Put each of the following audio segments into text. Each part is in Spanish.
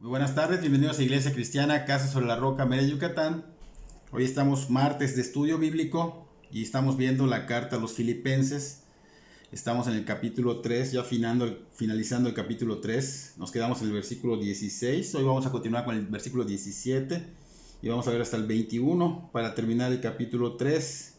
Muy buenas tardes, bienvenidos a Iglesia Cristiana, Casa sobre la Roca, Mérida, Yucatán. Hoy estamos martes de estudio bíblico y estamos viendo la carta a los Filipenses. Estamos en el capítulo 3, ya finalizando el capítulo 3. Nos quedamos en el versículo 16. Hoy vamos a continuar con el versículo 17 y vamos a ver hasta el 21 para terminar el capítulo 3.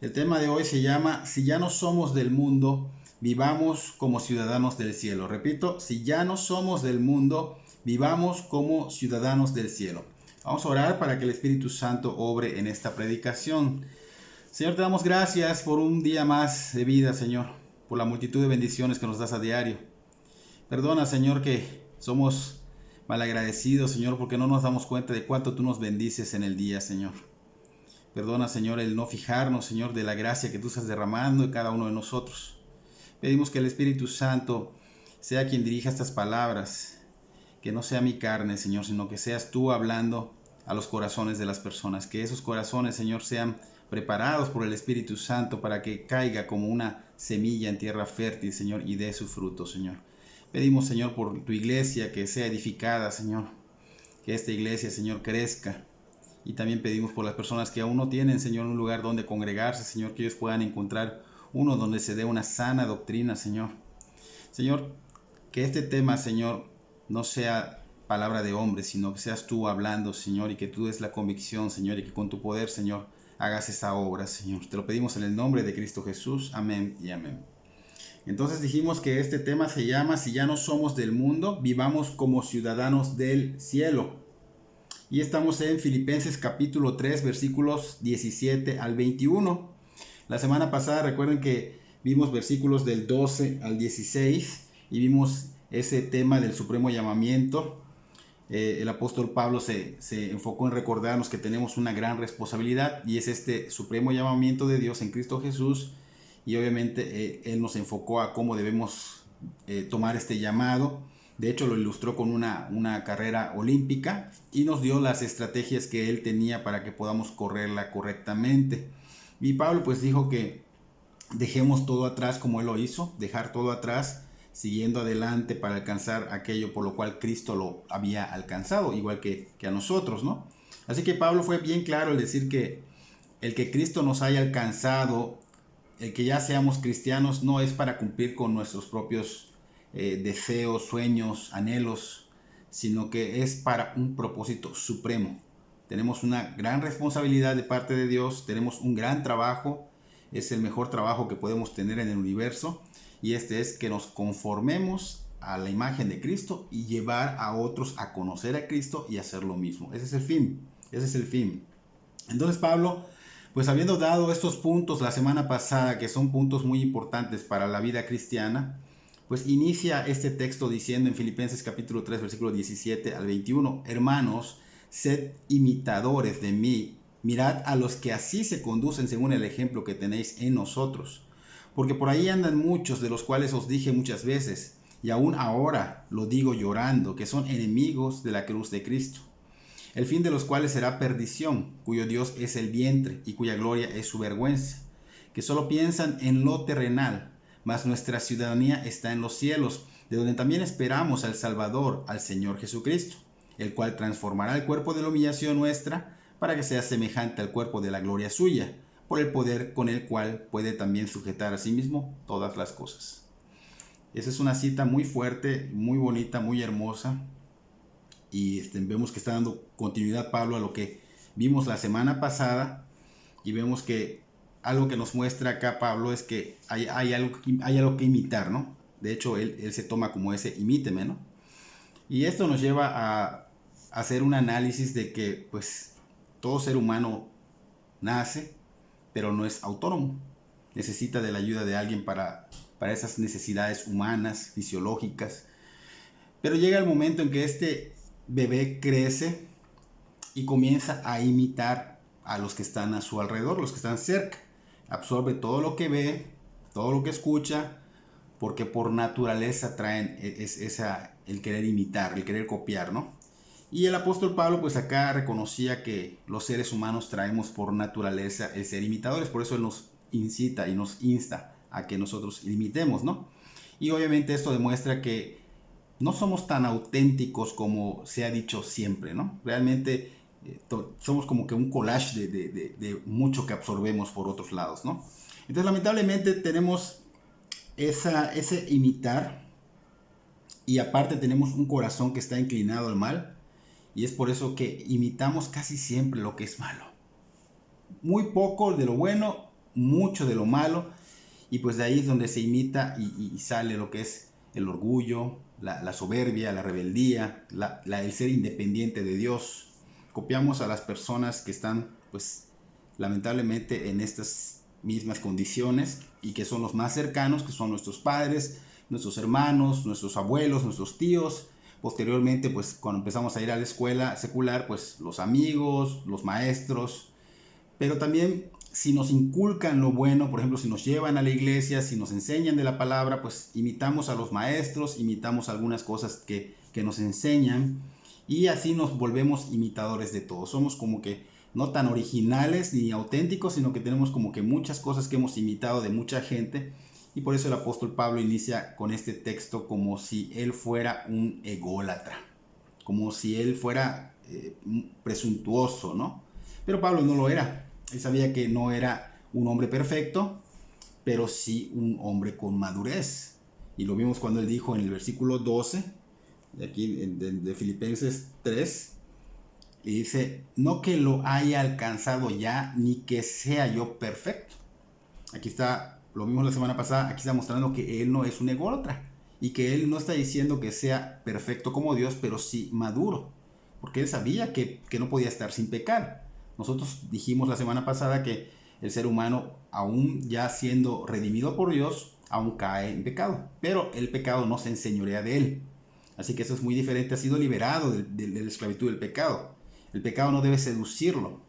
El tema de hoy se llama Si ya no somos del mundo, vivamos como ciudadanos del cielo. Repito, si ya no somos del mundo, vivamos como ciudadanos del cielo. Vamos a orar para que el Espíritu Santo obre en esta predicación. Señor, te damos gracias por un día más de vida, Señor, por la multitud de bendiciones que nos das a diario. Perdona, Señor, que somos malagradecidos, Señor, porque no nos damos cuenta de cuánto tú nos bendices en el día, Señor. Perdona, Señor, el no fijarnos, Señor, de la gracia que tú estás derramando en cada uno de nosotros. Pedimos que el Espíritu Santo sea quien dirija estas palabras, que no sea mi carne, Señor, sino que seas tú hablando a los corazones de las personas. Que esos corazones, Señor, sean preparados por el Espíritu Santo para que caiga como una semilla en tierra fértil, Señor, y dé su fruto, Señor. Pedimos, Señor, por tu iglesia que sea edificada, Señor. Que esta iglesia, Señor, crezca. Y también pedimos por las personas que aún no tienen, Señor, un lugar donde congregarse, Señor, que ellos puedan encontrar uno donde se dé una sana doctrina, Señor. Señor, que este tema, Señor, no sea palabra de hombre, sino que seas tú hablando, Señor, y que tú des la convicción, Señor, y que con tu poder, Señor, hagas esa obra, Señor. Te lo pedimos en el nombre de Cristo Jesús. Amén y amén. Entonces dijimos que este tema se llama Si ya no somos del mundo, vivamos como ciudadanos del cielo. Y estamos en Filipenses capítulo 3, versículos 17 al 21. La semana pasada recuerden que vimos versículos del 12 al 16 y vimos ese tema del supremo llamamiento. El apóstol Pablo se enfocó en recordarnos que tenemos una gran responsabilidad y es este supremo llamamiento de Dios en Cristo Jesús. Y obviamente él nos enfocó a cómo debemos tomar este llamado. De hecho, lo ilustró con una carrera olímpica y nos dio las estrategias que él tenía para que podamos correrla correctamente. Y Pablo pues dijo que dejemos todo atrás como él lo hizo, dejar todo atrás, siguiendo adelante para alcanzar aquello por lo cual Cristo lo había alcanzado, igual que a nosotros, ¿no? Así que Pablo fue bien claro al decir que el que Cristo nos haya alcanzado, el que ya seamos cristianos, no es para cumplir con nuestros propios deseos, sueños, anhelos, sino que es para un propósito supremo. Tenemos una gran responsabilidad de parte de Dios, tenemos un gran trabajo, es el mejor trabajo que podemos tener en el universo, y este es que nos conformemos a la imagen de Cristo y llevar a otros a conocer a Cristo y hacer lo mismo. Ese es el fin, ese es el fin. Entonces Pablo, pues habiendo dado estos puntos la semana pasada, que son puntos muy importantes para la vida cristiana, pues inicia este texto diciendo en Filipenses capítulo 3, versículo 17 al 21, hermanos, sed imitadores de mí, mirad a los que así se conducen según el ejemplo que tenéis en nosotros. Porque por ahí andan muchos de los cuales os dije muchas veces, y aún ahora lo digo llorando, que son enemigos de la cruz de Cristo, el fin de los cuales será perdición, cuyo Dios es el vientre y cuya gloria es su vergüenza, que solo piensan en lo terrenal, mas nuestra ciudadanía está en los cielos, de donde también esperamos al Salvador, al Señor Jesucristo, el cual transformará el cuerpo de la humillación nuestra para que sea semejante al cuerpo de la gloria suya, por el poder con el cual puede también sujetar a sí mismo todas las cosas. Esa es una cita muy fuerte, muy bonita, muy hermosa, y vemos que está dando continuidad Pablo a lo que vimos la semana pasada, y vemos que algo que nos muestra acá Pablo es que hay algo que imitar, ¿no? De hecho, él se toma como ese imíteme, ¿no? Y esto nos lleva a hacer un análisis de que, pues, todo ser humano nace, pero no es autónomo. Necesita de la ayuda de alguien para esas necesidades humanas, fisiológicas. Pero llega el momento en que este bebé crece y comienza a imitar a los que están a su alrededor, los que están cerca. Absorbe todo lo que ve, todo lo que escucha, porque por naturaleza traen el querer imitar, el querer copiar, ¿no? Y el apóstol Pablo pues acá reconocía que los seres humanos traemos por naturaleza el ser imitadores, por eso él nos incita y nos insta a que nosotros imitemos, ¿no? Y obviamente esto demuestra que no somos tan auténticos como se ha dicho siempre, ¿no? Realmente somos como que un collage de mucho que absorbemos por otros lados, ¿no? Entonces, lamentablemente tenemos ese imitar, y aparte tenemos un corazón que está inclinado al mal, y es por eso que imitamos casi siempre lo que es malo. Muy poco de lo bueno, mucho de lo malo, y pues de ahí es donde se imita y sale lo que es el orgullo, la soberbia, la rebeldía, el ser independiente de Dios. Copiamos a las personas que están, pues, lamentablemente en estas mismas condiciones y que son los más cercanos, que son nuestros padres, nuestros hermanos, nuestros abuelos, nuestros tíos. Posteriormente, pues, cuando empezamos a ir a la escuela secular, pues, los amigos, los maestros. Pero también si nos inculcan lo bueno, por ejemplo, si nos llevan a la iglesia, si nos enseñan de la palabra, pues imitamos a los maestros, imitamos algunas cosas que nos enseñan, y así nos volvemos imitadores de todo. Somos como que no tan originales ni auténticos, sino que tenemos como que muchas cosas que hemos imitado de mucha gente, y por eso el apóstol Pablo inicia con este texto como si él fuera un ególatra, como si él fuera presuntuoso, ¿no? Pero Pablo no lo era. Él sabía que no era un hombre perfecto, pero sí un hombre con madurez. Y lo vimos cuando él dijo en el versículo 12, de aquí de Filipenses 3, y dice, no que lo haya alcanzado ya, ni que sea yo perfecto. Aquí está, lo vimos la semana pasada, aquí está mostrando que él no es un ególatra, y que él no está diciendo que sea perfecto como Dios, pero sí maduro, porque él sabía que no podía estar sin pecar. Nosotros dijimos la semana pasada que el ser humano, aún ya siendo redimido por Dios, aún cae en pecado, pero el pecado no se enseñorea de él. Así que eso es muy diferente, ha sido liberado de la esclavitud del pecado. El pecado no debe seducirlo.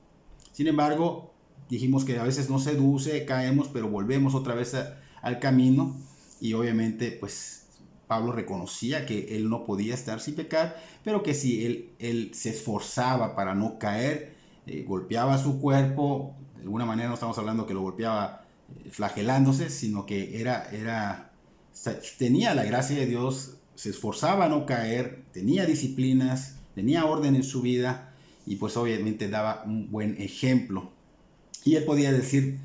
Sin embargo, dijimos que a veces nos seduce, caemos, pero volvemos otra vez al camino, y obviamente pues Pablo reconocía que él no podía estar sin pecar, pero que si él se esforzaba para no caer, golpeaba su cuerpo. De alguna manera no estamos hablando que lo golpeaba flagelándose, sino que tenía la gracia de Dios, se esforzaba a no caer, tenía disciplinas, tenía orden en su vida, y pues obviamente daba un buen ejemplo. Y él podía decir,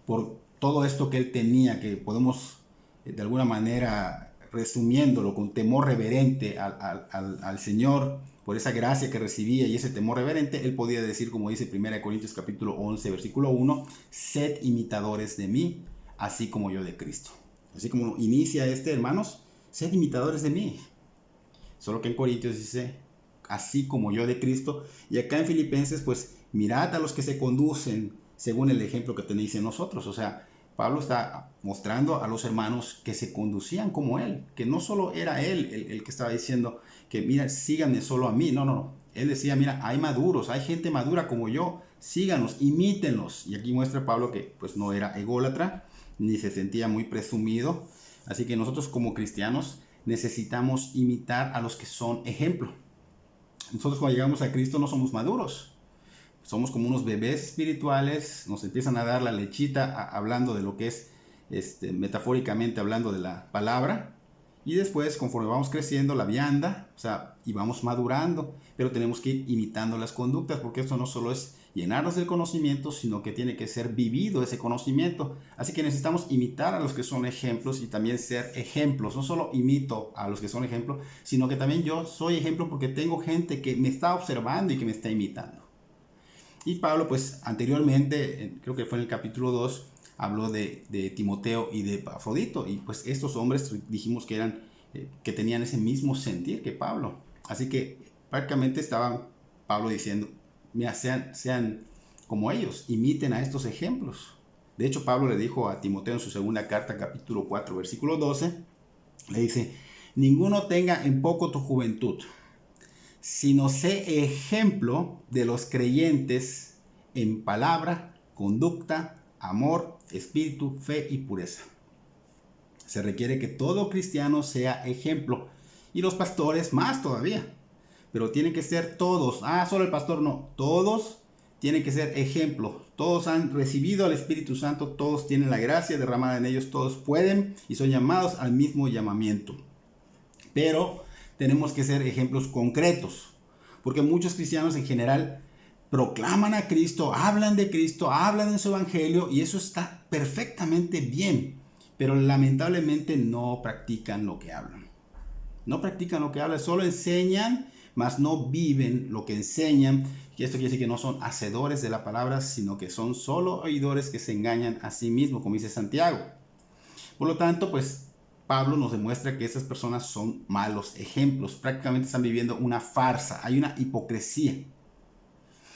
por todo esto que él tenía, que podemos de alguna manera, resumiéndolo, con temor reverente al Señor, por esa gracia que recibía y ese temor reverente, él podía decir, como dice 1 Corintios capítulo 11, versículo 1, sed imitadores de mí, así como yo de Cristo. Así como inicia hermanos, sed imitadores de mí. Solo que en Corintios dice, así como yo de Cristo. Y acá en Filipenses, pues, mirad a los que se conducen según el ejemplo que tenéis en nosotros. O sea, Pablo está mostrando a los hermanos que se conducían como él, que no solo era él el que estaba diciendo que, mira, síganme solo a mí. No. Él decía, mira, hay maduros, hay gente madura como yo, síganos, imítenlos. Y aquí muestra Pablo que pues no era ególatra, ni se sentía muy presumido. Así que nosotros como cristianos necesitamos imitar a los que son ejemplo. Nosotros cuando llegamos a Cristo no somos maduros. Somos como unos bebés espirituales, nos empiezan a dar la lechita hablando de lo que es, metafóricamente hablando de la palabra, y después conforme vamos creciendo la vianda, o sea, y vamos madurando, pero tenemos que ir imitando las conductas, porque esto no solo es llenarnos del conocimiento, sino que tiene que ser vivido ese conocimiento. Así que necesitamos imitar a los que son ejemplos y también ser ejemplos. No solo imito a los que son ejemplos, sino que también yo soy ejemplo porque tengo gente que me está observando y que me está imitando. Y Pablo, pues anteriormente, creo que fue en el capítulo 2, habló de Timoteo y de Epafrodito. Y pues estos hombres dijimos que tenían ese mismo sentir que Pablo. Así que prácticamente estaba Pablo diciendo, mira, sean como ellos, imiten a estos ejemplos. De hecho, Pablo le dijo a Timoteo en su segunda carta, capítulo 4, versículo 12, le dice, ninguno tenga en poco tu juventud, sino sé ejemplo de los creyentes en palabra, conducta, amor, espíritu, fe y pureza. Se requiere que todo cristiano sea ejemplo, y los pastores más todavía, pero tienen que ser todos. Solo el pastor no, todos tienen que ser ejemplo. Todos han recibido al Espíritu Santo, todos tienen la gracia derramada en ellos, todos pueden y son llamados al mismo llamamiento. Pero tenemos que ser ejemplos concretos. Porque muchos cristianos en general proclaman a Cristo, hablan de Cristo, hablan de su evangelio, y eso está perfectamente bien. Pero lamentablemente no practican lo que hablan. No practican lo que hablan, solo enseñan, mas no viven lo que enseñan. Y esto quiere decir que no son hacedores de la palabra, sino que son solo oidores que se engañan a sí mismos, como dice Santiago. Por lo tanto, pues Pablo nos demuestra que esas personas son malos ejemplos. Prácticamente están viviendo una farsa, hay una hipocresía.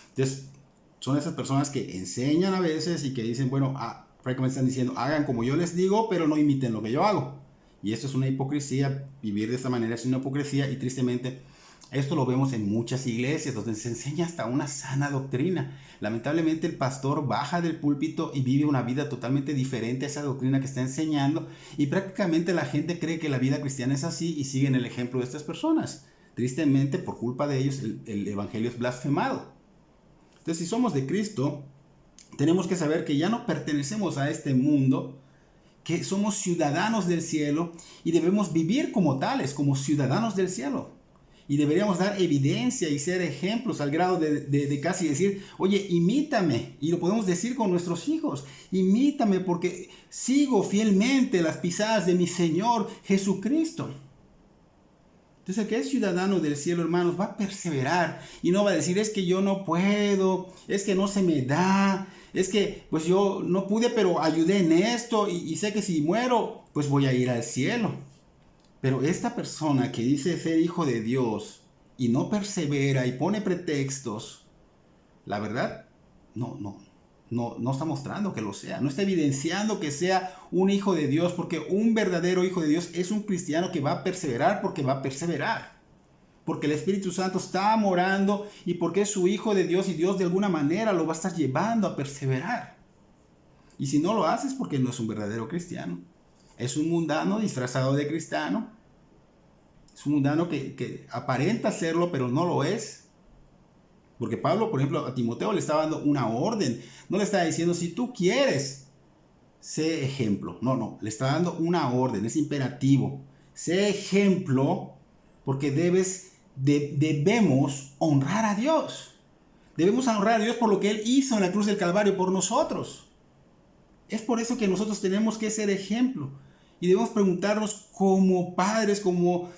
Entonces, son esas personas que enseñan a veces y que dicen, bueno, prácticamente están diciendo, hagan como yo les digo, pero no imiten lo que yo hago. Y esto es una hipocresía, vivir de esta manera es una hipocresía, y tristemente esto lo vemos en muchas iglesias donde se enseña hasta una sana doctrina. Lamentablemente el pastor baja del púlpito y vive una vida totalmente diferente a esa doctrina que está enseñando, y prácticamente la gente cree que la vida cristiana es así y siguen el ejemplo de estas personas. Tristemente, por culpa de ellos, el evangelio es blasfemado. Entonces, si somos de Cristo, tenemos que saber que ya no pertenecemos a este mundo, que somos ciudadanos del cielo y debemos vivir como tales, como ciudadanos del cielo. Y deberíamos dar evidencia y ser ejemplos al grado de casi decir, oye, imítame. Y lo podemos decir con nuestros hijos, imítame porque sigo fielmente las pisadas de mi Señor Jesucristo. Entonces el que es ciudadano del cielo, hermanos, va a perseverar y no va a decir, es que yo no puedo, es que no se me da, es que pues yo no pude, pero ayudé en esto y sé que si muero, pues voy a ir al cielo. Pero esta persona que dice ser hijo de Dios y no persevera y pone pretextos, la verdad, no está mostrando que lo sea, no está evidenciando que sea un hijo de Dios, porque un verdadero hijo de Dios es un cristiano que va a perseverar porque va a perseverar. Porque el Espíritu Santo está morando y porque es su hijo de Dios y Dios de alguna manera lo va a estar llevando a perseverar. Y si no lo hace es porque no es un verdadero cristiano. Es un mundano disfrazado de cristiano. Es un mundano que aparenta serlo, pero no lo es. Porque Pablo, por ejemplo, a Timoteo le está dando una orden. No le está diciendo, si tú quieres, sé ejemplo. No, le está dando una orden, es imperativo. Sé ejemplo porque debemos honrar a Dios. Debemos honrar a Dios por lo que Él hizo en la cruz del Calvario por nosotros. Es por eso que nosotros tenemos que ser ejemplo. Y debemos preguntarnos como padres, como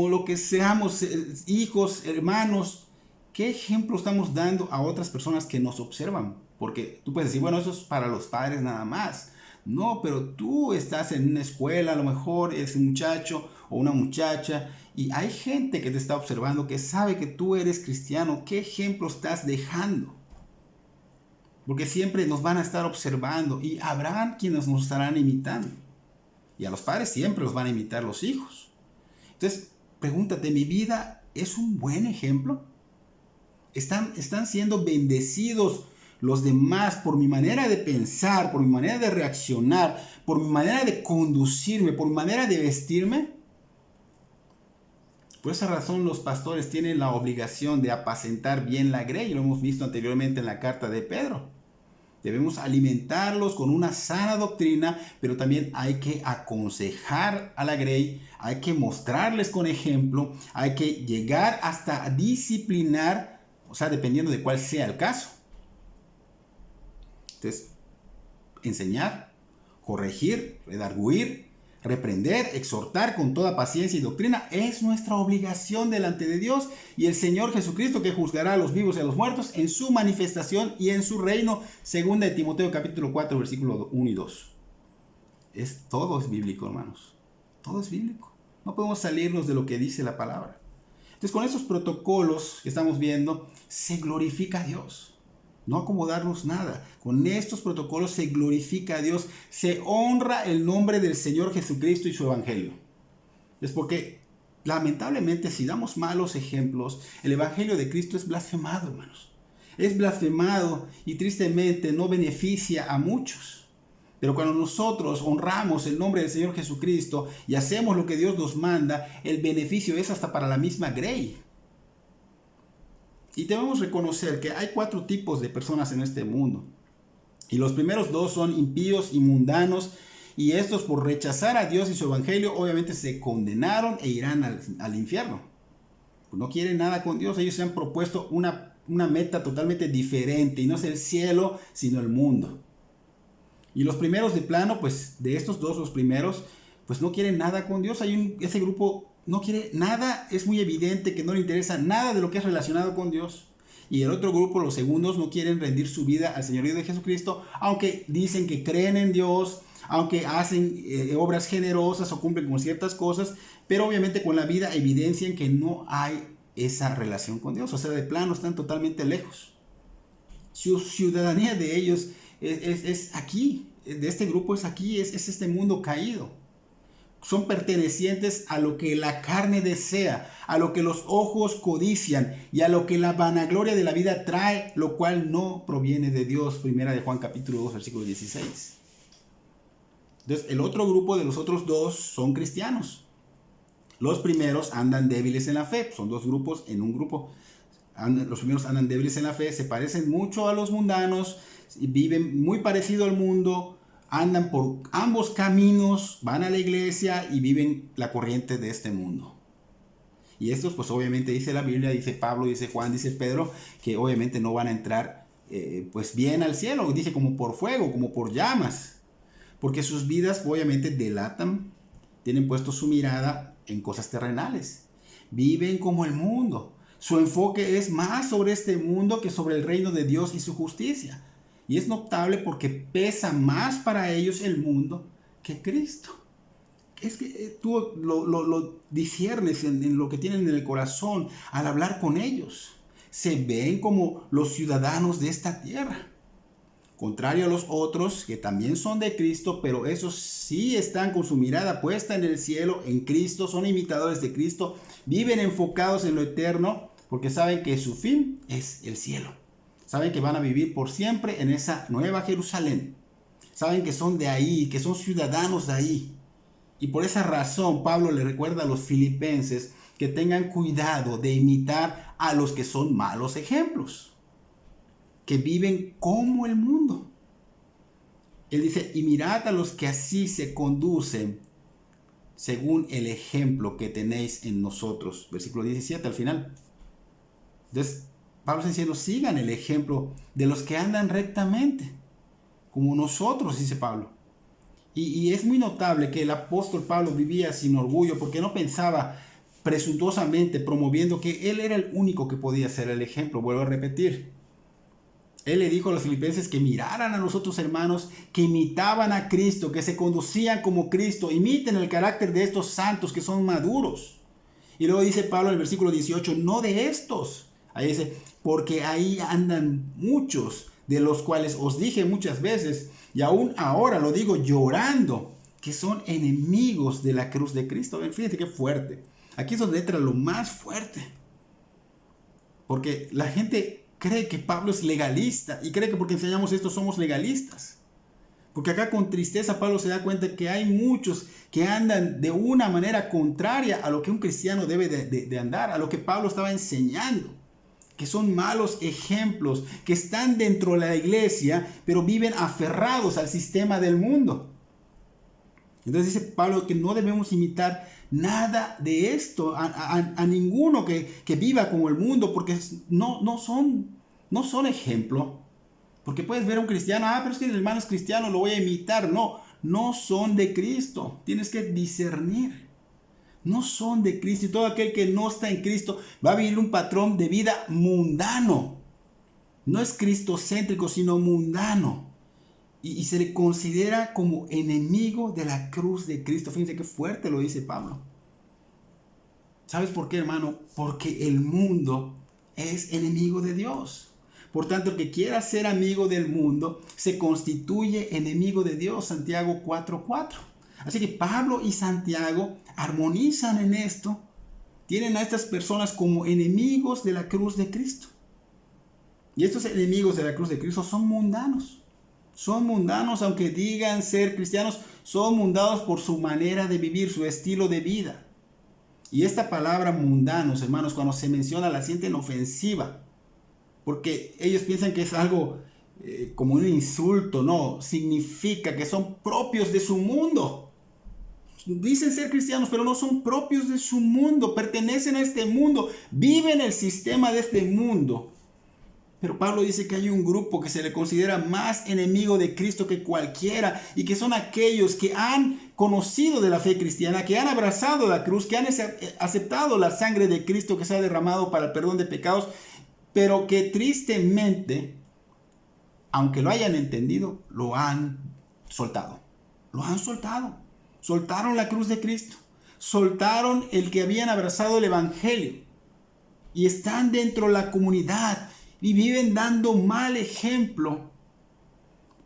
lo que seamos, hijos, hermanos, ¿qué ejemplo estamos dando a otras personas que nos observan? Porque tú puedes decir, bueno, eso es para los padres nada más. No, pero tú estás en una escuela, a lo mejor eres un muchacho o una muchacha, y hay gente que te está observando, que sabe que tú eres cristiano. ¿Qué ejemplo estás dejando? Porque siempre nos van a estar observando y habrán quienes nos estarán imitando. Y a los padres siempre los van a imitar los hijos. Entonces, pregúntate, ¿mi vida es un buen ejemplo? ¿Están siendo bendecidos los demás por mi manera de pensar, por mi manera de reaccionar, por mi manera de conducirme, por mi manera de vestirme? Por esa razón los pastores tienen la obligación de apacentar bien la grey. Lo hemos visto anteriormente en la carta de Pedro. Debemos alimentarlos con una sana doctrina, pero también hay que aconsejar a la grey, hay que mostrarles con ejemplo, hay que llegar hasta disciplinar, o sea, dependiendo de cuál sea el caso. Entonces, enseñar, corregir, redarguir, reprender, exhortar con toda paciencia y doctrina es nuestra obligación delante de Dios y el Señor Jesucristo, que juzgará a los vivos y a los muertos en su manifestación y en su reino, segunda de Timoteo capítulo 4 versículo 1 y 2. Todo es bíblico, hermanos. Todo es bíblico. No podemos salirnos de lo que dice la palabra. Entonces, con esos protocolos que estamos viendo, se glorifica a Dios. No acomodarnos nada. Con estos protocolos se glorifica a Dios, se honra el nombre del Señor Jesucristo y su evangelio. Es porque, lamentablemente, si damos malos ejemplos, el evangelio de Cristo es blasfemado, hermanos. Es blasfemado y tristemente no beneficia a muchos. Pero cuando nosotros honramos el nombre del Señor Jesucristo y hacemos lo que Dios nos manda, el beneficio es hasta para la misma grey. Y debemos reconocer que hay 4 tipos de personas en este mundo. Y los primeros 2 son impíos y mundanos. y estos por rechazar a Dios y su evangelio obviamente se condenaron e irán al infierno. Pues no quieren nada con Dios, ellos se han propuesto una meta totalmente diferente y no es el cielo sino el mundo. Y los primeros de plano, pues de estos dos, los primeros, pues no quieren nada con Dios. Ese grupo no quiere nada, es muy evidente que no le interesa nada de lo que es relacionado con Dios. Y el otro grupo, los segundos, no quieren rendir su vida al señorío de Jesucristo, aunque dicen que creen en Dios, aunque hacen obras generosas o cumplen con ciertas cosas, pero obviamente con la vida evidencian que no hay esa relación con Dios. O sea, de plano están totalmente lejos. Su ciudadanía de ellos es aquí, de este grupo es aquí, es este mundo caído. Son pertenecientes a lo que la carne desea, a lo que los ojos codician y a lo que la vanagloria de la vida trae, lo cual no proviene de Dios. Primera de Juan capítulo 2, versículo 16. Entonces, el otro grupo de los otros dos son cristianos. Los primeros andan débiles en la fe, son dos grupos en un grupo. Los primeros andan débiles en la fe, se parecen mucho a los mundanos, viven muy parecido al mundo, andan por ambos caminos, van a la iglesia y viven la corriente de este mundo. Y estos pues obviamente dice la Biblia, dice Pablo, dice Juan, dice Pedro, que obviamente no van a entrar pues bien al cielo, dice como por fuego, como por llamas, porque sus vidas obviamente delatan, tienen puesto su mirada en cosas terrenales, viven como el mundo, su enfoque es más sobre este mundo que sobre el reino de Dios y su justicia. Y es notable porque pesa más para ellos el mundo que Cristo. Es que tú lo disciernes en lo que tienen en el corazón al hablar con ellos. Se ven como los ciudadanos de esta tierra. Contrario a los otros que también son de Cristo, pero esos sí están con su mirada puesta en el cielo, en Cristo, son imitadores de Cristo, viven enfocados en lo eterno porque saben que su fin es el cielo. Saben que van a vivir por siempre en esa nueva Jerusalén. Saben que son de ahí, que son ciudadanos de ahí. Y por esa razón Pablo le recuerda a los filipenses que tengan cuidado de imitar a los que son malos ejemplos, que viven como el mundo. Él dice, y mirad a los que así se conducen según el ejemplo que tenéis en nosotros. Versículo 17 al final. Entonces, Pablo está diciendo, sigan el ejemplo de los que andan rectamente, como nosotros, dice Pablo. Y es muy notable que el apóstol Pablo vivía sin orgullo, porque no pensaba presuntuosamente promoviendo que él era el único que podía ser el ejemplo. Vuelvo a repetir. Él le dijo a los filipenses que miraran a los otros hermanos, que imitaban a Cristo, que se conducían como Cristo, imiten el carácter de estos santos que son maduros. Y luego dice Pablo en el versículo 18, no de estos. Ahí dice, porque ahí andan muchos, de los cuales os dije muchas veces, y aún ahora lo digo llorando, que son enemigos de la cruz de Cristo. Fíjense qué fuerte. Aquí es donde entra lo más fuerte. Porque la gente cree que Pablo es legalista y cree que porque enseñamos esto somos legalistas. Porque acá con tristeza Pablo se da cuenta que hay muchos que andan de una manera contraria a lo que un cristiano debe de andar, a lo que Pablo estaba enseñando. Que son malos ejemplos, que están dentro de la iglesia, pero viven aferrados al sistema del mundo. Entonces dice Pablo que no debemos imitar nada de esto, a ninguno que viva como el mundo, porque no son ejemplo. Porque puedes ver a un cristiano, pero es que el hermano es cristiano, lo voy a imitar. No son de Cristo, tienes que discernir. No son de Cristo, y todo aquel que no está en Cristo va a vivir un patrón de vida mundano. No es cristocéntrico, sino mundano. Y se le considera como enemigo de la cruz de Cristo. Fíjense qué fuerte lo dice Pablo. ¿Sabes por qué, hermano? Porque el mundo es enemigo de Dios. Por tanto, el que quiera ser amigo del mundo se constituye enemigo de Dios. Santiago 4:4. Así que Pablo y Santiago armonizan en esto. Tienen a estas personas como enemigos de la cruz de Cristo. Y estos enemigos de la cruz de Cristo son mundanos. Son mundanos, aunque digan ser cristianos, son mundanos por su manera de vivir, su estilo de vida. Y esta palabra mundanos, hermanos, cuando se menciona la sienten ofensiva. Porque ellos piensan que es algo como un insulto, no, significa que son propios de su mundo. Dicen ser cristianos, pero no son propios de su mundo, pertenecen a este mundo, viven el sistema de este mundo. Pero Pablo dice que hay un grupo que se le considera más enemigo de Cristo que cualquiera, y que son aquellos que han conocido de la fe cristiana, que han abrazado la cruz, que han aceptado la sangre de Cristo que se ha derramado para el perdón de pecados, pero que tristemente, aunque lo hayan entendido, lo han soltado. Lo han soltado. Soltaron la cruz de Cristo. Soltaron el que habían abrazado el evangelio. Y están dentro de la comunidad y viven dando mal ejemplo.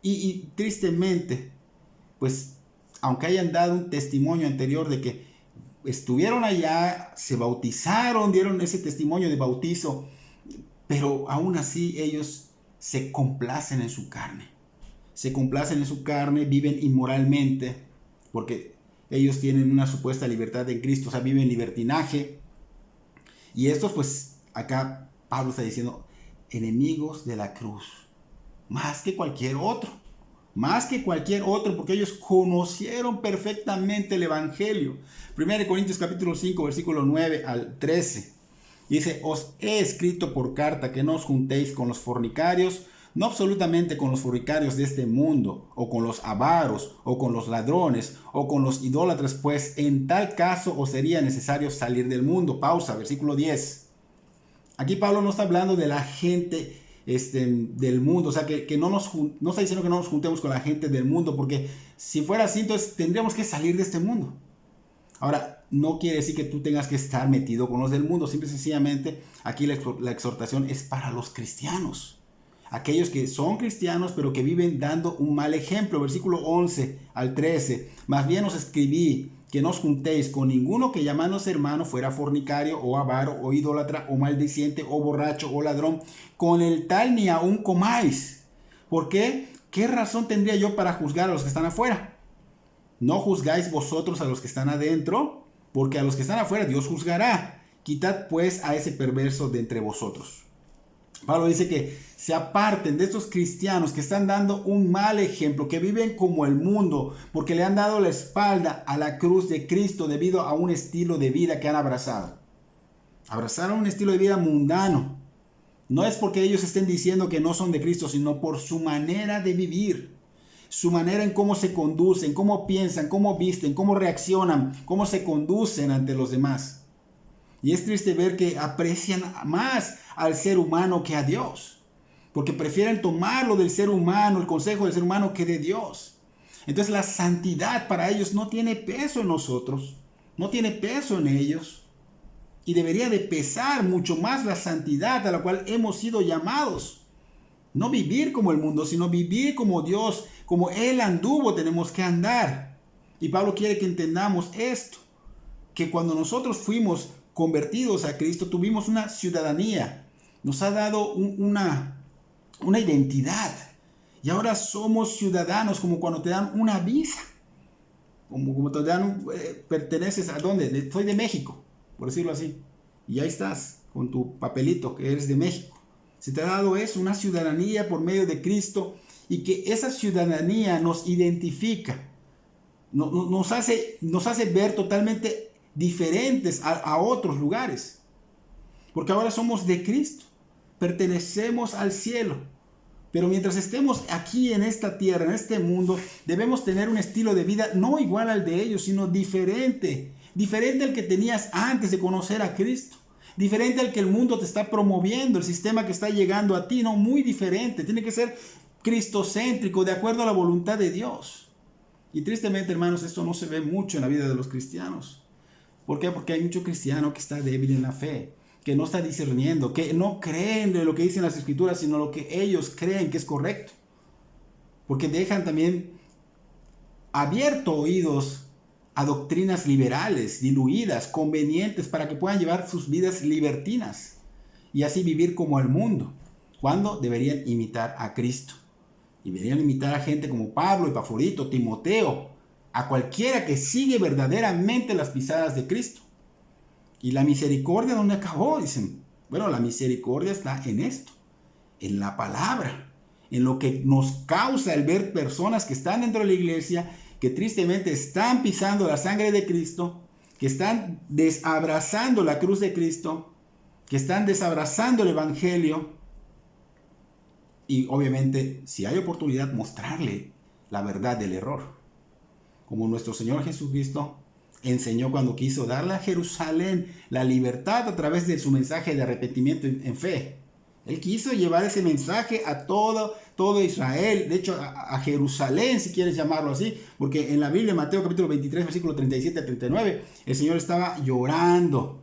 Y tristemente, pues, aunque hayan dado un testimonio anterior de que estuvieron allá, se bautizaron, dieron ese testimonio de bautizo, pero aún así ellos se complacen en su carne. Se complacen en su carne, viven inmoralmente, porque ellos tienen una supuesta libertad en Cristo, o sea, viven libertinaje. Y estos, pues, acá Pablo está diciendo, enemigos de la cruz, más que cualquier otro, porque ellos conocieron perfectamente el evangelio. 1 Corintios capítulo 5, versículo 9 al 13. Dice, os he escrito por carta que no os juntéis con los fornicarios, no absolutamente con los fornicarios de este mundo, o con los avaros, o con los ladrones, o con los idólatras, pues en tal caso os sería necesario salir del mundo. Pausa, versículo 10. Aquí Pablo no está hablando de la gente del mundo, o sea, que no está diciendo que no nos juntemos con la gente del mundo, porque si fuera así, entonces tendríamos que salir de este mundo. Ahora, no quiere decir que tú tengas que estar metido con los del mundo, simple y sencillamente aquí la exhortación es para los cristianos. Aquellos que son cristianos pero que viven dando un mal ejemplo. Versículo 11 al 13. Más bien os escribí que no os juntéis con ninguno que llamándose hermano fuera fornicario o avaro o idólatra o maldiciente o borracho o ladrón. Con el tal ni aún comáis. ¿Por qué? ¿Qué razón tendría yo para juzgar a los que están afuera? No juzgáis vosotros a los que están adentro, porque a los que están afuera Dios juzgará. Quitad pues a ese perverso de entre vosotros. Pablo dice que se aparten de estos cristianos que están dando un mal ejemplo, que viven como el mundo, porque le han dado la espalda a la cruz de Cristo debido a un estilo de vida que han abrazado. Abrazaron un estilo de vida mundano. No es porque ellos estén diciendo que no son de Cristo, sino por su manera de vivir. Su manera en cómo se conducen, cómo piensan, cómo visten, cómo reaccionan, cómo se conducen ante los demás. Y es triste ver que aprecian más al ser humano que a Dios, porque prefieren tomarlo del ser humano, el consejo del ser humano, que de Dios. Entonces la santidad para ellos no tiene peso en nosotros, no tiene peso en ellos, y debería de pesar mucho más la santidad a la cual hemos sido llamados. No vivir como el mundo, sino vivir como Dios, como Él anduvo, tenemos que andar. Y Pablo quiere que entendamos esto, que cuando nosotros fuimos convertidos a Cristo, tuvimos una ciudadanía, nos ha dado una identidad, y ahora somos ciudadanos, como cuando te dan una visa, como te dan, perteneces a dónde, soy de México, por decirlo así, y ahí estás, con tu papelito que eres de México. Se te ha dado eso, una ciudadanía por medio de Cristo, y que esa ciudadanía nos identifica, nos hace ver totalmente diferentes a otros lugares, porque ahora somos de Cristo, pertenecemos al cielo. Pero mientras estemos aquí en esta tierra, en este mundo, debemos tener un estilo de vida no igual al de ellos, sino diferente al que tenías antes de conocer a Cristo, diferente al que el mundo te está promoviendo, el sistema que está llegando a ti, no, muy diferente. Tiene que ser cristocéntrico, de acuerdo a la voluntad de Dios. Y tristemente, hermanos, esto no se ve mucho en la vida de los cristianos. ¿Por qué? Porque hay mucho cristiano que está débil en la fe, que no está discerniendo, que no creen de lo que dicen las escrituras, sino lo que ellos creen que es correcto. Porque dejan también abiertos oídos a doctrinas liberales, diluidas, convenientes, para que puedan llevar sus vidas libertinas y así vivir como el mundo, cuando deberían imitar a Cristo. Y deberían imitar a gente como Pablo, Epafrodito, Timoteo, a cualquiera que sigue verdaderamente las pisadas de Cristo. ¿Y la misericordia dónde acabó? Dicen, bueno, la misericordia está en esto, en la palabra, en lo que nos causa el ver personas que están dentro de la iglesia, que tristemente están pisando la sangre de Cristo, que están desabrazando la cruz de Cristo, que están desabrazando el evangelio. Y obviamente, si hay oportunidad, mostrarle la verdad del error. Como nuestro Señor Jesucristo enseñó cuando quiso darle a Jerusalén la libertad a través de su mensaje de arrepentimiento en fe. Él quiso llevar ese mensaje a todo Israel, de hecho a Jerusalén, si quieres llamarlo así, porque en la Biblia, Mateo capítulo 23, versículo 37 a 39, el Señor estaba llorando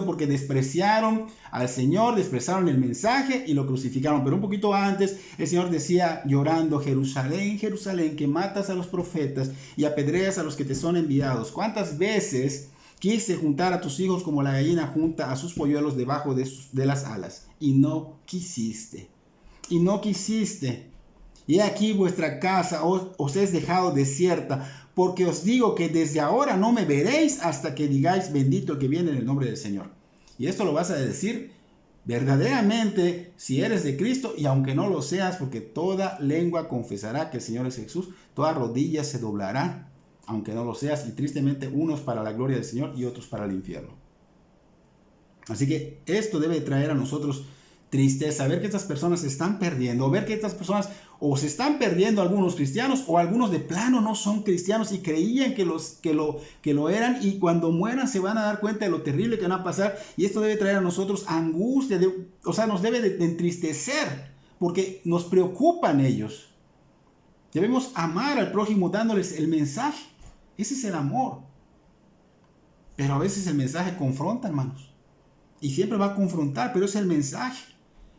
porque despreciaron al Señor, despreciaron el mensaje y lo crucificaron. Pero un poquito antes, el Señor decía llorando: Jerusalén, Jerusalén, que matas a los profetas y apedreas a los que te son enviados. ¿Cuántas veces quise juntar a tus hijos como la gallina junta a sus polluelos debajo de las alas? Y no quisiste. Y no quisiste. Y aquí vuestra casa os es dejado desierta, porque os digo que desde ahora no me veréis hasta que digáis: bendito el que viene en el nombre del Señor. Y esto lo vas a decir verdaderamente si eres de Cristo, y aunque no lo seas, porque toda lengua confesará que el Señor es Jesús, toda rodilla se doblará, aunque no lo seas, y tristemente unos para la gloria del Señor y otros para el infierno. Así que esto debe traer a nosotros tristeza, ver que estas personas se están perdiendo, ver que estas personas o se están perdiendo, algunos cristianos, o algunos de plano no son cristianos y creían que lo eran, y cuando mueran se van a dar cuenta de lo terrible que van a pasar. Y esto debe traer a nosotros angustia, nos debe de entristecer, porque nos preocupan ellos. Debemos amar al prójimo dándoles el mensaje. Ese es el amor. Pero a veces el mensaje confronta, hermanos, y siempre va a confrontar, pero es el mensaje.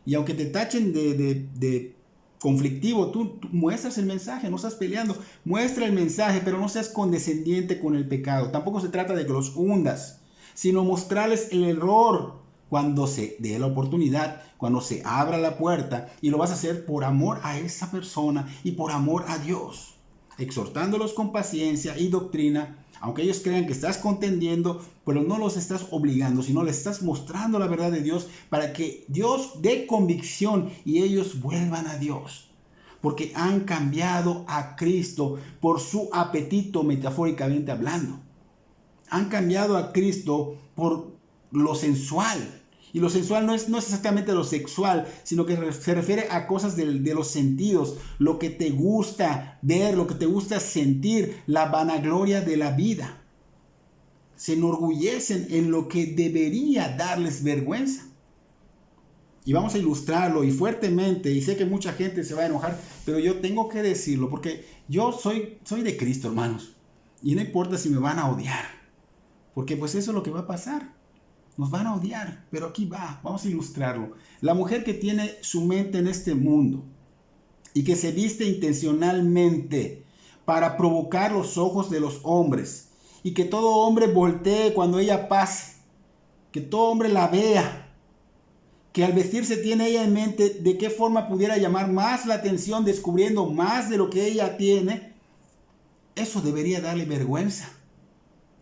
Y aunque te tachen de conflictivo, tú muestras el mensaje, no estás peleando. Muestra el mensaje, pero no seas condescendiente con el pecado. Tampoco se trata de que los hundas, sino mostrarles el error cuando se dé la oportunidad, cuando se abra la puerta. Y lo vas a hacer por amor a esa persona y por amor a Dios, exhortándolos con paciencia y doctrina. Aunque ellos crean que estás contendiendo, pero no los estás obligando, sino les estás mostrando la verdad de Dios para que Dios dé convicción y ellos vuelvan a Dios. Porque han cambiado a Cristo por su apetito, metafóricamente hablando. Han cambiado a Cristo por lo sensual. Y lo sensual no es exactamente lo sexual, sino que se refiere a cosas de los sentidos, lo que te gusta ver, lo que te gusta sentir, la vanagloria de la vida. Se enorgullecen en lo que debería darles vergüenza. Y vamos a ilustrarlo y fuertemente, y sé que mucha gente se va a enojar, pero yo tengo que decirlo, porque yo soy de Cristo, hermanos. Y no importa si me van a odiar, porque pues eso es lo que va a pasar. Nos van a odiar, pero aquí vamos a ilustrarlo. La mujer que tiene su mente en este mundo y que se viste intencionalmente para provocar los ojos de los hombres, y que todo hombre voltee cuando ella pase, que todo hombre la vea, que al vestirse tiene ella en mente de qué forma pudiera llamar más la atención, descubriendo más de lo que ella tiene. Eso debería darle vergüenza.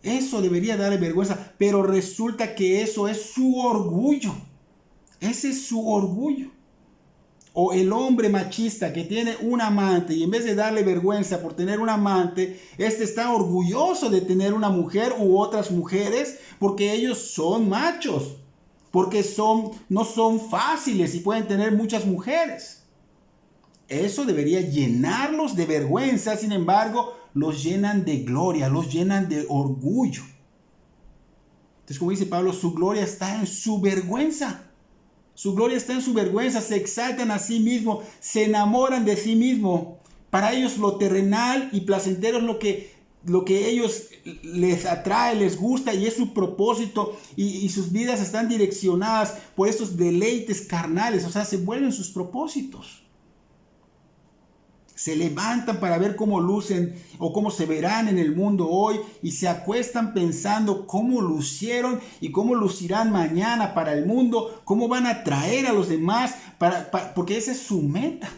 Eso debería darle vergüenza, pero resulta que eso es su orgullo. Ese es su orgullo. O el hombre machista que tiene un amante y en vez de darle vergüenza por tener un amante, este está orgulloso de tener una mujer u otras mujeres porque ellos son machos, porque no son fáciles y pueden tener muchas mujeres. Eso debería llenarlos de vergüenza, sin embargo, los llenan de gloria, los llenan de orgullo. Entonces, como dice Pablo, su gloria está en su vergüenza. Su gloria está en su vergüenza, se exaltan a sí mismos, se enamoran de sí mismos. Para ellos lo terrenal y placentero es lo que ellos les atrae, les gusta y es su propósito, y sus vidas están direccionadas por estos deleites carnales, o sea, se vuelven sus propósitos. Se levantan para ver cómo lucen o cómo se verán en el mundo hoy, y se acuestan pensando cómo lucieron y cómo lucirán mañana para el mundo, cómo van a atraer a los demás, porque esa es su meta.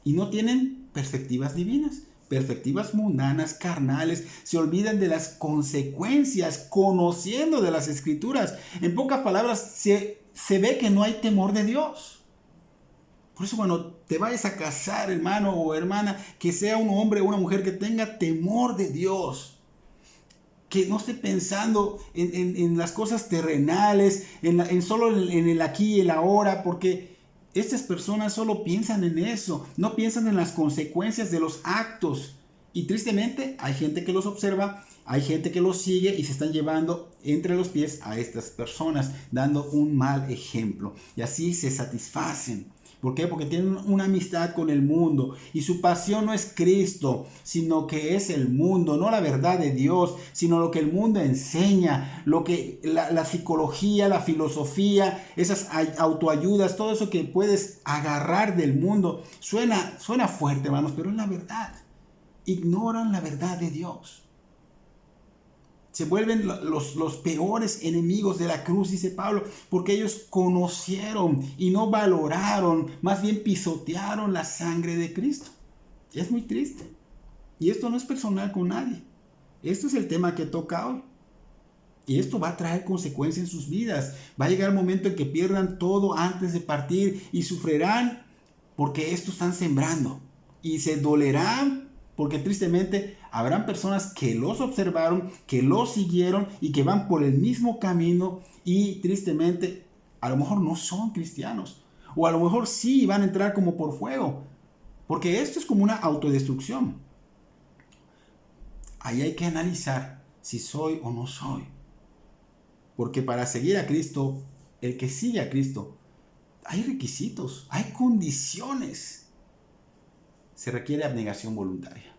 Y no tienen perspectivas divinas, perspectivas mundanas, carnales. Se olvidan de las consecuencias, conociendo de las Escrituras. En pocas palabras, se ve que no hay temor de Dios. Por eso cuando te vayas a casar, hermano o hermana, que sea un hombre o una mujer que tenga temor de Dios. Que no esté pensando en las cosas terrenales, solo en el aquí y el ahora, porque estas personas solo piensan en eso, no piensan en las consecuencias de los actos. Y tristemente hay gente que los observa, hay gente que los sigue y se están llevando entre los pies a estas personas, dando un mal ejemplo. Y así se satisfacen. ¿Por qué? Porque tienen una amistad con el mundo y su pasión no es Cristo, sino que es el mundo, no la verdad de Dios, sino lo que el mundo enseña, lo que la psicología, la filosofía, esas autoayudas, todo eso que puedes agarrar del mundo. Suena fuerte, hermanos, pero es la verdad. Ignoran la verdad de Dios. Se vuelven los peores enemigos de la cruz, dice Pablo, porque ellos conocieron y no valoraron, más bien pisotearon la sangre de Cristo. Es muy triste. Y esto no es personal con nadie. Esto es el tema que toca hoy. Y esto va a traer consecuencias en sus vidas. Va a llegar el momento en que pierdan todo antes de partir y sufrirán porque esto están sembrando. Y se dolerán porque tristemente habrán personas que los observaron, que los siguieron y que van por el mismo camino y tristemente a lo mejor no son cristianos. O a lo mejor sí van a entrar como por fuego. Porque esto es como una autodestrucción. Ahí hay que analizar si soy o no soy. Porque para seguir a Cristo, el que sigue a Cristo, hay requisitos, hay condiciones. Se requiere abnegación voluntaria.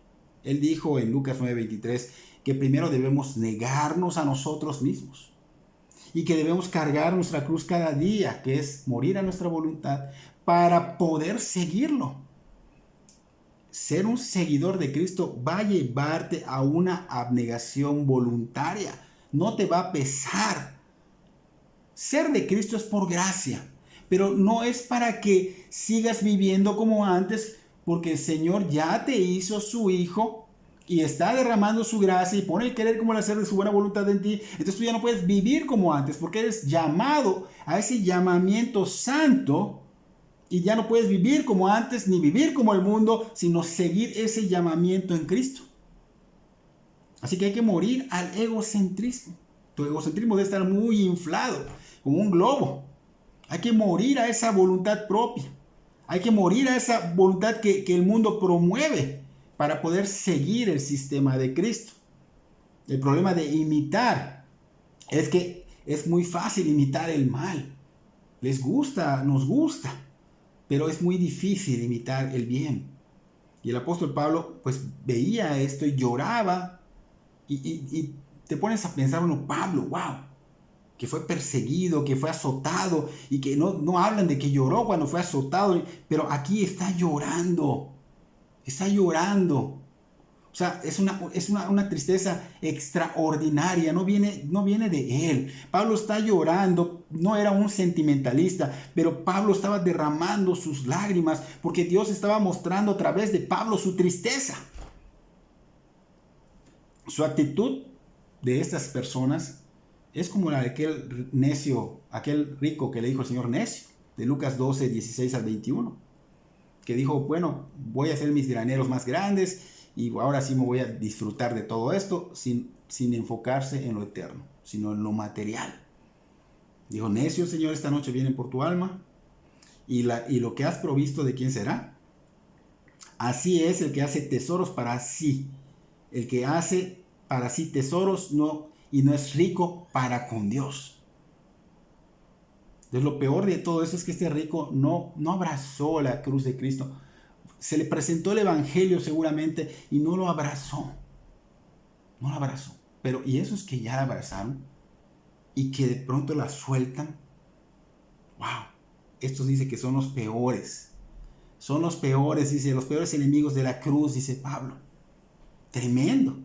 Él dijo en Lucas 9:23 que primero debemos negarnos a nosotros mismos y que debemos cargar nuestra cruz cada día, que es morir a nuestra voluntad, para poder seguirlo. Ser un seguidor de Cristo va a llevarte a una abnegación voluntaria. No te va a pesar. Ser de Cristo es por gracia, pero no es para que sigas viviendo como antes, porque el Señor ya te hizo su hijo y está derramando su gracia y pone el querer como el hacer de su buena voluntad en ti. Entonces tú ya no puedes vivir como antes porque eres llamado a ese llamamiento santo y ya no puedes vivir como antes ni vivir como el mundo, sino seguir ese llamamiento en Cristo. Así que hay que morir al egocentrismo. Tu egocentrismo debe estar muy inflado, como un globo. Hay que morir a esa voluntad propia. Hay que morir a esa voluntad que el mundo promueve para poder seguir el sistema de Cristo. El problema de imitar es que es muy fácil imitar el mal. Les gusta, nos gusta, pero es muy difícil imitar el bien. Y el apóstol Pablo pues veía esto y lloraba y te pones a pensar, bueno, Pablo, wow, que fue perseguido, que fue azotado y que no hablan de que lloró cuando fue azotado, pero aquí está llorando. O sea, es una tristeza extraordinaria, no viene de él. Pablo está llorando, no era un sentimentalista, pero Pablo estaba derramando sus lágrimas porque Dios estaba mostrando a través de Pablo su tristeza. Su actitud de estas personas es como la de aquel necio, aquel rico que le dijo el Señor necio, de Lucas 12, 16 al 21, que dijo, bueno, voy a hacer mis graneros más grandes y ahora sí me voy a disfrutar de todo esto sin enfocarse en lo eterno, sino en lo material. Dijo, necio, Señor, esta noche viene por tu alma y lo que has provisto, ¿de quién será? Así es el que hace tesoros para sí. El que hace para sí tesoros y no es rico para con Dios. Entonces lo peor de todo eso es que este rico no abrazó la cruz de Cristo. Se le presentó el evangelio seguramente y no lo abrazó. No lo abrazó. Pero y esos que ya la abrazaron y que de pronto la sueltan, wow, estos dice que son los peores. Son los peores, dice, los peores enemigos de la cruz, dice Pablo. Tremendo.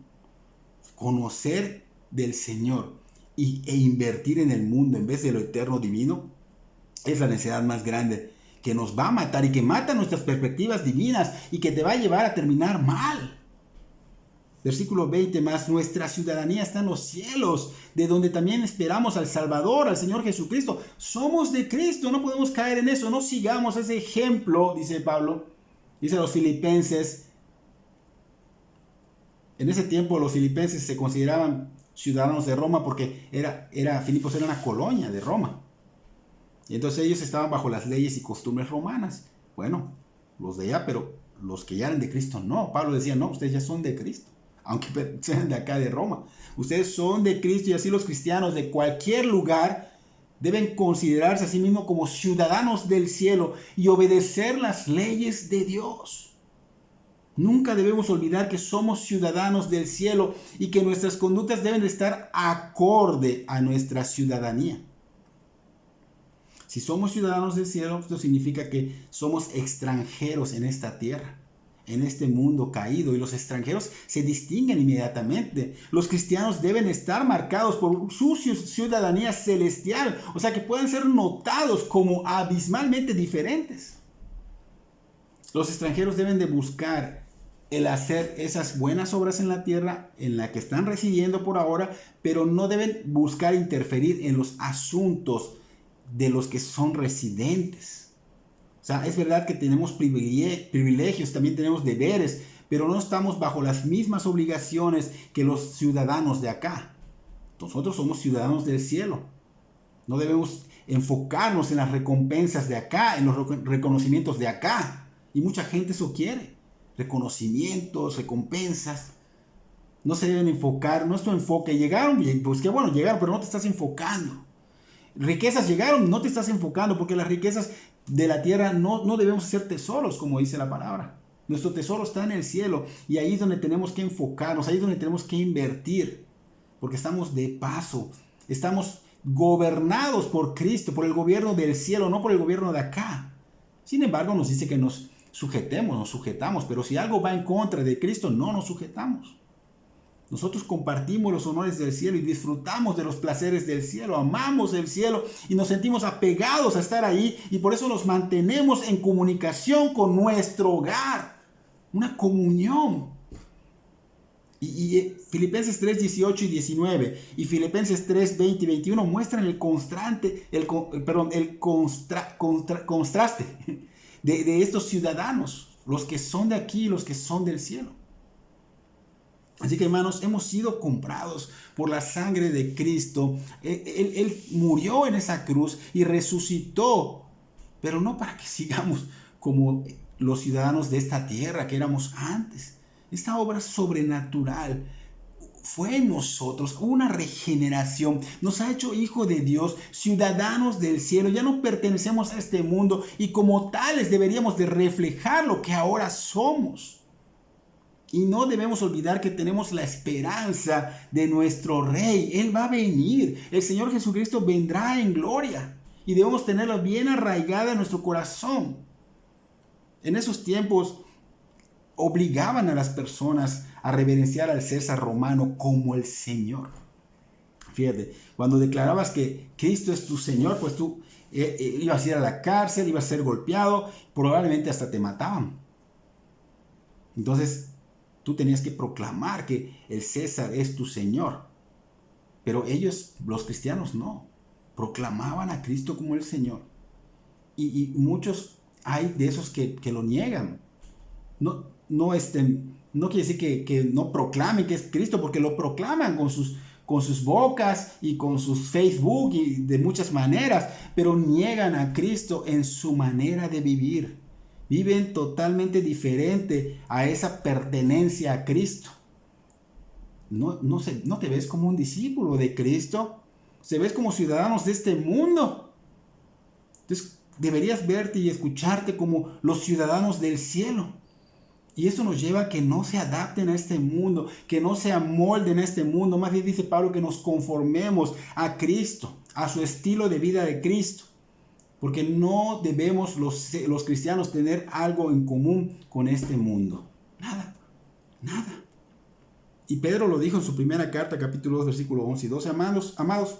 Conocer del Señor e invertir en el mundo en vez de lo eterno divino es la necesidad más grande que nos va a matar y que mata nuestras perspectivas divinas y que te va a llevar a terminar mal. Versículo 20 más, nuestra ciudadanía está en los cielos, de donde también esperamos al Salvador, al Señor Jesucristo. Somos de Cristo, no podemos caer en eso, no sigamos ese ejemplo, dice Pablo, dice a los filipenses. En ese tiempo los filipenses se consideraban ciudadanos de Roma porque Filipos era una colonia de Roma. Y entonces ellos estaban bajo las leyes y costumbres romanas. Bueno, los de allá, pero los que ya eran de Cristo no. Pablo decía, no, ustedes ya son de Cristo, aunque sean de acá de Roma. Ustedes son de Cristo y así los cristianos de cualquier lugar deben considerarse a sí mismos como ciudadanos del cielo y obedecer las leyes de Dios. Nunca debemos olvidar que somos ciudadanos del cielo y que nuestras conductas deben estar acorde a nuestra ciudadanía. Si somos ciudadanos del cielo, esto significa que somos extranjeros en esta tierra, en este mundo caído, y los extranjeros se distinguen inmediatamente. Los cristianos deben estar marcados por su ciudadanía celestial, o sea que pueden ser notados como abismalmente diferentes. Los extranjeros deben de buscar el hacer esas buenas obras en la tierra en la que están residiendo por ahora, pero no deben buscar interferir en los asuntos de los que son residentes. O sea, es verdad que tenemos privilegios, también tenemos deberes, pero no estamos bajo las mismas obligaciones que los ciudadanos de acá. Nosotros somos ciudadanos del cielo. No debemos enfocarnos en las recompensas de acá, en los reconocimientos de acá. Y mucha gente eso quiere. Reconocimientos, recompensas. No se deben enfocar, nuestro enfoque. Llegaron, pues qué bueno, llegaron, pero no te estás enfocando. Riquezas llegaron, no te estás enfocando, porque las riquezas de la tierra no debemos ser tesoros, como dice la palabra. Nuestro tesoro está en el cielo y ahí es donde tenemos que enfocarnos, ahí es donde tenemos que invertir, porque estamos de paso, estamos gobernados por Cristo, por el gobierno del cielo, no por el gobierno de acá. Sin embargo, nos dice que nos sujetamos, pero si algo va en contra de Cristo, no nos sujetamos. Nosotros compartimos los honores del cielo y disfrutamos de los placeres del cielo, amamos el cielo y nos sentimos apegados a estar ahí, y por eso nos mantenemos en comunicación con nuestro hogar, una comunión. Y Filipenses 3, 18 y 19 y Filipenses 3, 20 y 21 muestran el contraste de estos ciudadanos, los que son de aquí y los que son del cielo. Así que, hermanos, hemos sido comprados por la sangre de Cristo. Él murió en esa cruz y resucitó, pero no para que sigamos como los ciudadanos de esta tierra que éramos antes. Esta obra sobrenatural fue en nosotros una regeneración. Nos ha hecho hijos de Dios, ciudadanos del cielo. Ya no pertenecemos a este mundo y como tales deberíamos de reflejar lo que ahora somos. Y no debemos olvidar que tenemos la esperanza de nuestro Rey. Él va a venir. El Señor Jesucristo vendrá en gloria. Y debemos tenerla bien arraigada en nuestro corazón. En esos tiempos obligaban a las personas a reverenciar al César romano como el Señor. Fíjate, cuando declarabas que Cristo es tu Señor, pues tú ibas a ir a la cárcel, ibas a ser golpeado, probablemente hasta te mataban. Entonces, tú tenías que proclamar que el César es tu Señor. Pero ellos, los cristianos, no. Proclamaban a Cristo como el Señor. Y muchos hay de esos que lo niegan. No quiere decir que no proclamen que es Cristo, porque lo proclaman con sus bocas y con sus Facebook y de muchas maneras, pero niegan a Cristo en su manera de vivir. Viven totalmente diferente a esa pertenencia a Cristo. No te ves como un discípulo de Cristo. Se ves como ciudadanos de este mundo. Entonces deberías verte y escucharte como los ciudadanos del cielo. Y eso nos lleva a que no se adapten a este mundo, que no se amolden a este mundo. Más bien dice Pablo que nos conformemos a Cristo, a su estilo de vida de Cristo. Porque no debemos los cristianos tener algo en común con este mundo. Nada. Y Pedro lo dijo en su primera carta, capítulo 2, versículo 11 y 12. Amados,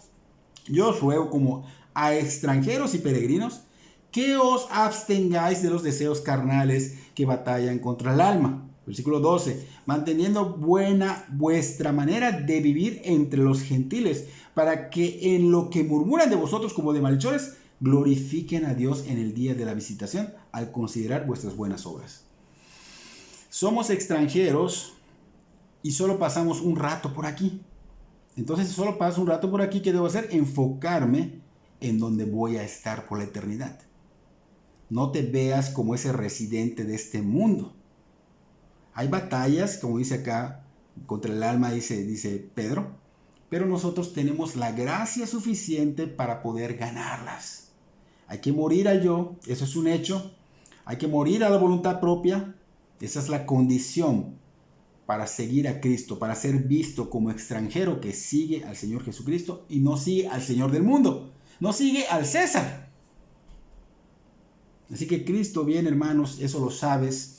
yo os ruego como a extranjeros y peregrinos que os abstengáis de los deseos carnales que batallan contra el alma. Versículo 12, manteniendo buena vuestra manera de vivir entre los gentiles, para que en lo que murmuran de vosotros como de malhechores, glorifiquen a Dios en el día de la visitación, al considerar vuestras buenas obras. Somos extranjeros y solo pasamos un rato por aquí. Entonces, si solo paso un rato por aquí, ¿qué debo hacer? Enfocarme en donde voy a estar por la eternidad. No te veas como ese residente de este mundo. Hay batallas, como dice acá, contra el alma, dice Pedro, pero nosotros tenemos la gracia suficiente para poder ganarlas. Hay que morir al yo, eso es un hecho. Hay que morir a la voluntad propia, esa es la condición para seguir a Cristo, para ser visto como extranjero que sigue al Señor Jesucristo y no sigue al Señor del mundo, no sigue al César. Así que Cristo viene, hermanos, eso lo sabes,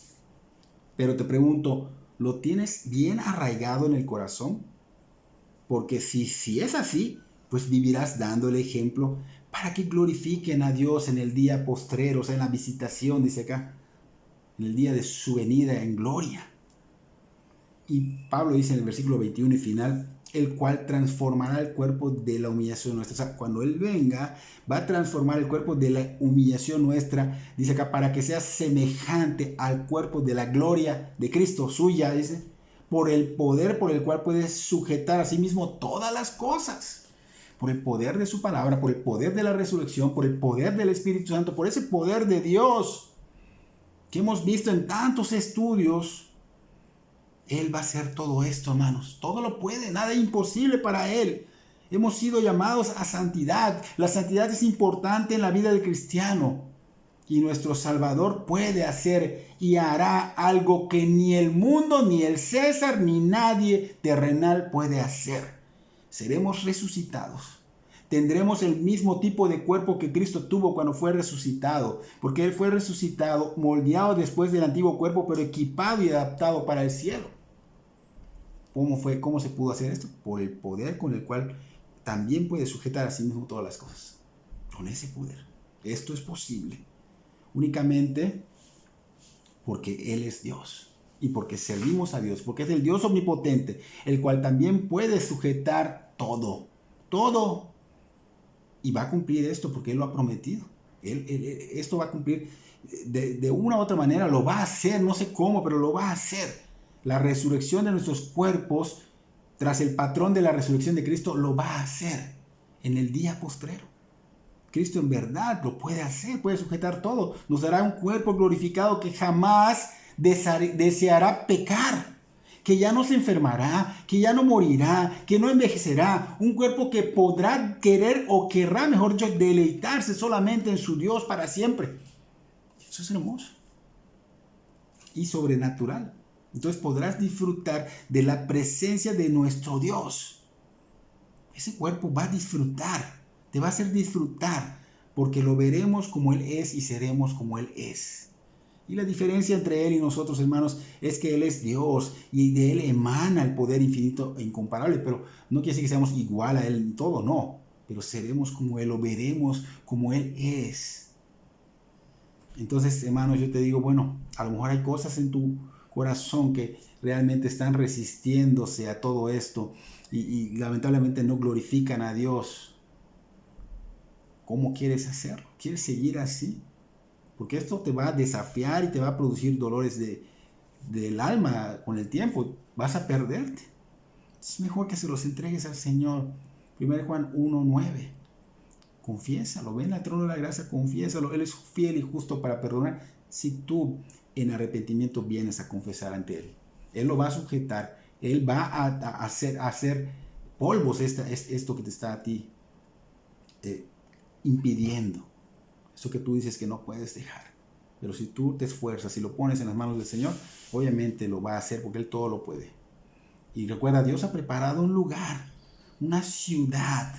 pero te pregunto, ¿lo tienes bien arraigado en el corazón? Porque si es así, pues vivirás dando el ejemplo para que glorifiquen a Dios en el día postrero, o sea, en la visitación, dice acá, en el día de su venida en gloria. Y Pablo dice en el versículo 21 y final, el cual transformará el cuerpo de la humillación nuestra. O sea, cuando Él venga, va a transformar el cuerpo de la humillación nuestra, dice acá, para que sea semejante al cuerpo de la gloria de Cristo, suya, dice, por el poder por el cual puede sujetar a sí mismo todas las cosas. Por el poder de su palabra, por el poder de la resurrección, por el poder del Espíritu Santo, por ese poder de Dios que hemos visto en tantos estudios. Él va a hacer todo esto, hermanos. Todo lo puede, nada es imposible para Él. Hemos sido llamados a santidad. La santidad es importante en la vida del cristiano. Y nuestro Salvador puede hacer y hará algo que ni el mundo, ni el César, ni nadie terrenal puede hacer. Seremos resucitados. Tendremos el mismo tipo de cuerpo que Cristo tuvo cuando fue resucitado. Porque Él fue resucitado, moldeado después del antiguo cuerpo, pero equipado y adaptado para el cielo. ¿Cómo se pudo hacer esto? Por el poder con el cual también puede sujetar a sí mismo todas las cosas. Con ese poder. Esto es posible únicamente porque Él es Dios y porque servimos a Dios, porque es el Dios omnipotente, el cual también puede sujetar todo, todo. Y va a cumplir esto porque Él lo ha prometido. Esto va a cumplir de una u otra manera, lo va a hacer, no sé cómo, pero lo va a hacer. La resurrección de nuestros cuerpos, tras el patrón de la resurrección de Cristo, lo va a hacer en el día postrero. Cristo en verdad lo puede hacer, puede sujetar todo. Nos dará un cuerpo glorificado que jamás deseará pecar, que ya no se enfermará, que ya no morirá, que no envejecerá. Un cuerpo que podrá querer o querrá, mejor dicho, deleitarse solamente en su Dios para siempre. Eso es hermoso y sobrenatural. Entonces podrás disfrutar de la presencia de nuestro Dios. Ese cuerpo va a disfrutar, te va a hacer disfrutar, porque lo veremos como Él es y seremos como Él es. Y la diferencia entre Él y nosotros, hermanos, es que Él es Dios y de Él emana el poder infinito e incomparable, pero no quiere decir que seamos igual a Él en todo, no, pero seremos como Él, lo veremos como Él es. Entonces, hermanos, yo te digo, bueno, a lo mejor hay cosas en tu corazón que realmente están resistiéndose a todo esto y lamentablemente no glorifican a Dios. ¿Cómo quieres hacerlo? ¿Quieres seguir así? Porque esto te va a desafiar y te va a producir dolores del alma con el tiempo. Vas a perderte. Es mejor que se los entregues al Señor. 1 Juan 1:9. Confiésalo, ven al trono de la gracia, confiésalo. Él es fiel y justo para perdonar si tú en arrepentimiento vienes a confesar ante Él. Él lo va a sujetar. Él va a hacer polvos esto que te está a ti impidiendo. Eso que tú dices que no puedes dejar. Pero si tú te esfuerzas y lo pones en las manos del Señor, obviamente lo va a hacer porque Él todo lo puede. Y recuerda, Dios ha preparado un lugar, una ciudad.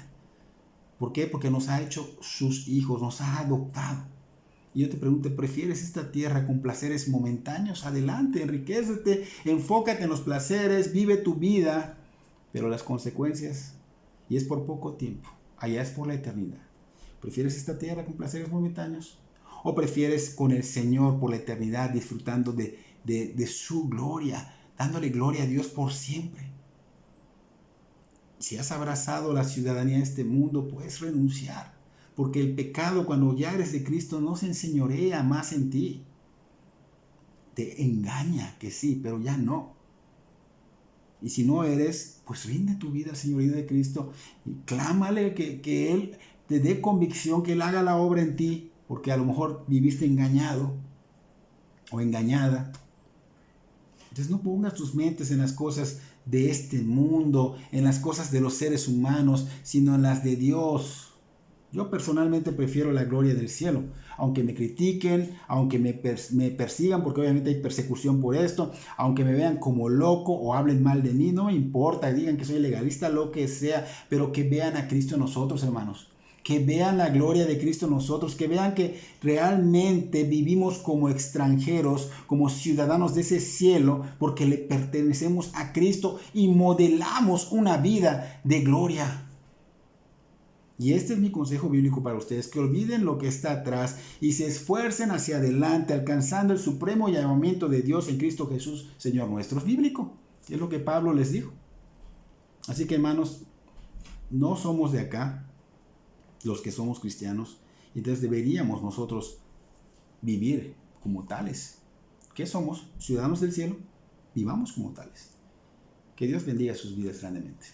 ¿Por qué? Porque nos ha hecho sus hijos, nos ha adoptado. Y yo te pregunto, ¿prefieres esta tierra con placeres momentáneos? Adelante, enriquécete, enfócate en los placeres, vive tu vida, pero las consecuencias, y es por poco tiempo, allá es por la eternidad. ¿Prefieres esta tierra con placeres momentáneos? ¿O prefieres con el Señor por la eternidad disfrutando de de su gloria, dándole gloria a Dios por siempre. Si has abrazado la ciudadanía de este mundo, puedes renunciar, porque el pecado, cuando ya eres de Cristo, no se enseñorea más en ti. Te engaña que sí, pero ya no. Y si no eres, pues rinde tu vida al señorío de Cristo y clámale que Él te dé convicción, que Él haga la obra en ti, porque a lo mejor viviste engañado o engañada. Entonces no pongas tus mentes en las cosas de este mundo, en las cosas de los seres humanos, sino en las de Dios. Yo personalmente prefiero la gloria del cielo, aunque me critiquen, aunque me persigan, porque obviamente hay persecución por esto, aunque me vean como loco o hablen mal de mí, no me importa, digan que soy legalista, lo que sea, pero que vean a Cristo en nosotros, hermanos. Que vean la gloria de Cristo en nosotros, que vean que realmente vivimos como extranjeros, como ciudadanos de ese cielo, porque le pertenecemos a Cristo y modelamos una vida de gloria. Y este es mi consejo bíblico para ustedes, que olviden lo que está atrás y se esfuercen hacia adelante, alcanzando el supremo llamamiento de Dios en Cristo Jesús, Señor nuestro. Es bíblico, es lo que Pablo les dijo. Así que, hermanos, no somos de acá los que somos cristianos, y entonces deberíamos nosotros vivir como tales. ¿Qué somos? Ciudadanos del cielo, vivamos como tales. Que Dios bendiga sus vidas grandemente.